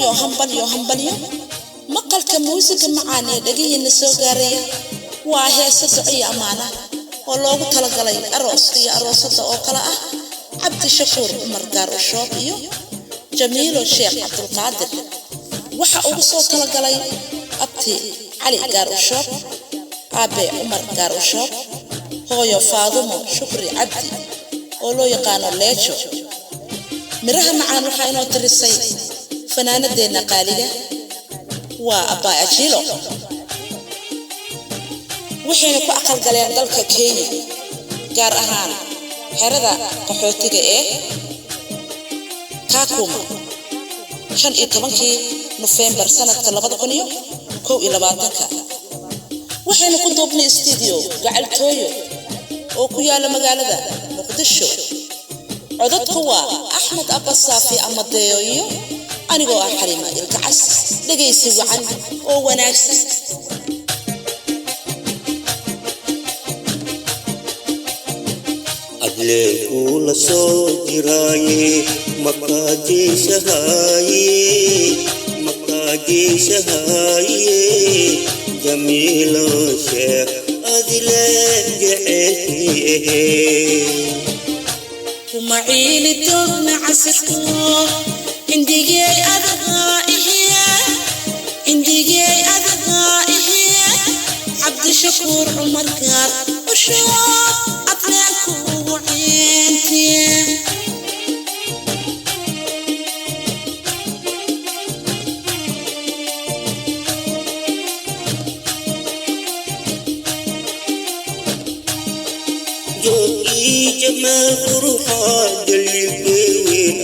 hambalyo maqalka muusiga macaan ee dhagayna soo gaaraya waa heesada iyo amaana oo loogu talagalay aroos iyo aroosada oo kala ah Cabdi Shakuur Umar Gaarushood iyo Jamiilo Sheekh Abdulqaadir waxa uu soo talagalay Abti Ali Gaarushood Aabe Umar Gaarushood hooyo Faadumo Shukri Cabdi oo loo yaqaan Leecho miraha macaan waxa inoo tirisay fanaanadeena qaaliga waa Abba Ajilo waxayna ku aqal galeen dalka Kenya gaar ahaan xerada qaxootiga ee Kakuma 15 November sanadka 2021 waxayna ku duubnay studio Gacaltooyo oo ku yaala magaalada Muqdisho codadku waa Axmed Abba Saafi Amadeeyo iyo anigoo ah Xarima Ilkacas dhageysi wacan oo wanaagsan adle kula soo jiraaye maqaadi shahaye Jamiilo Sheekh adle jeceelkiye kuma ciili toogna casirko indigay adagaihiya Cabdi Shakuur Umar Gaarushood adleelku ugu ciintiye joogii jamaal quruxaa daliilkeeween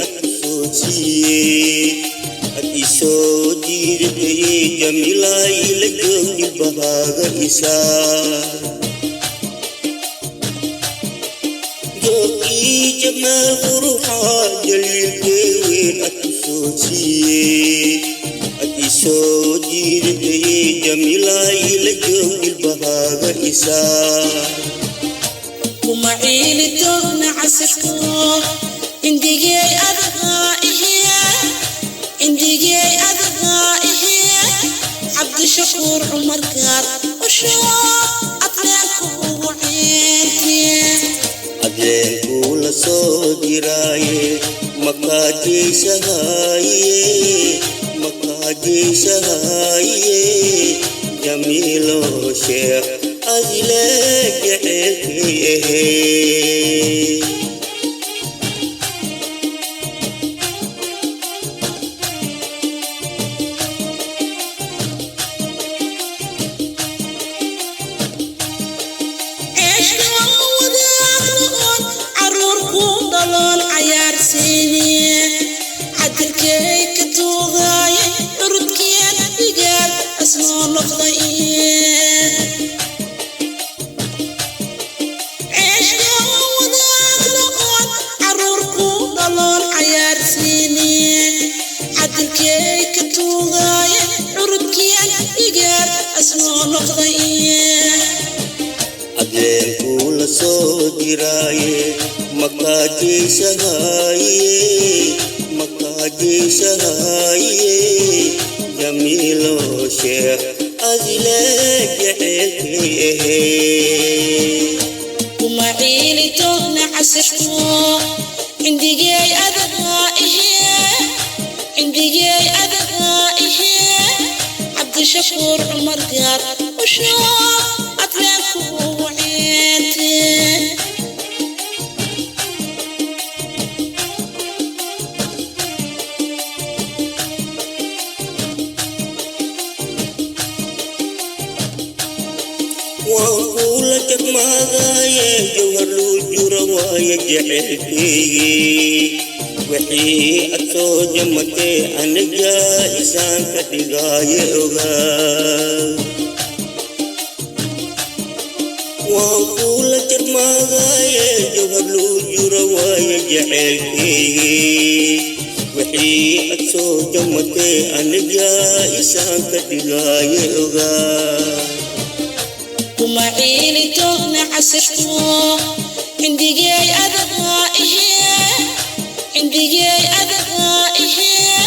soo jiidatay Jamiilay la joogi bahaaga isaa joogii jamaal quruxaa daliilkeeween soo jiidatay Jamiilay la joogi bahaaga isaa kuma ciili toogna casirko indigay adagaihiya Cabdi Shakuur Umar Gaarushood adleelku ugu ciintiye adleelku la soo diraaye maqaadi shahaye Jamiilo Sheekh adle jeceelkiye adleelku la soo diraaye maqaadi shahaye Jamiilo Sheekh adle jeceelkiye kuma ciili toogna casirko indigay adagaihiya Cabdi Shakuur Umar Gaarushood adleelku ugu ciintiye وأقول لك ماذا يجوهر الجرى ويجعلكي وحي أتوجمك أنا جائسان كتغايوغا وأقول لك ماذا يجوهر الجرى ويجعلكي وحي أتوجمك أنا جائسان كتغايوغا kuma ciili toogna casirko indigay adagaihiya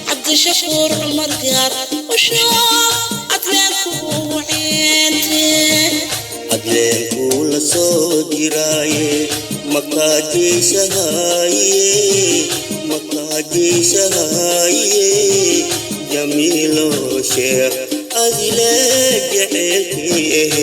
Cabdi شكور عمر قار وشوف أدلانكو وعينتي أدلانكو لصوجراي مكاجي سهاي جميلو شيخ أدلانك جعلكي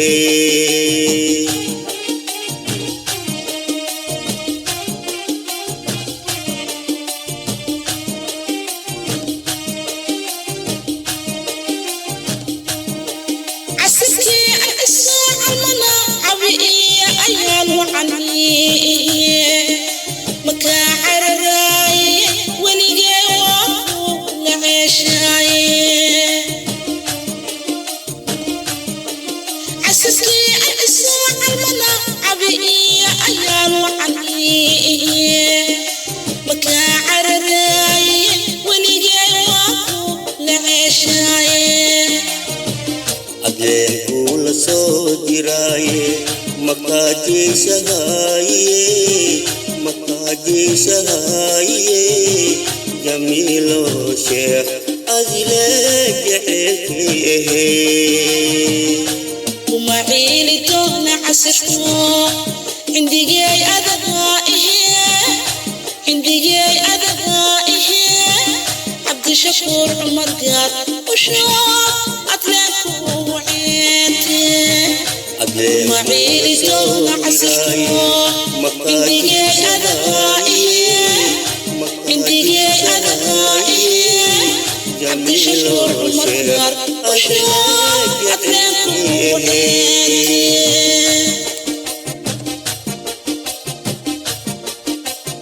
مكاجي سهاي جميلو شيخ أزلك جعلكي وما عيلي تونا عسكو عندي جاي أدغائه عبد الشكور عمر قار وشوف أدلانكو وعينتي وما عيلي تونا عسكو عندي جاي أدغائه عبد الشكور عمر قار وشوف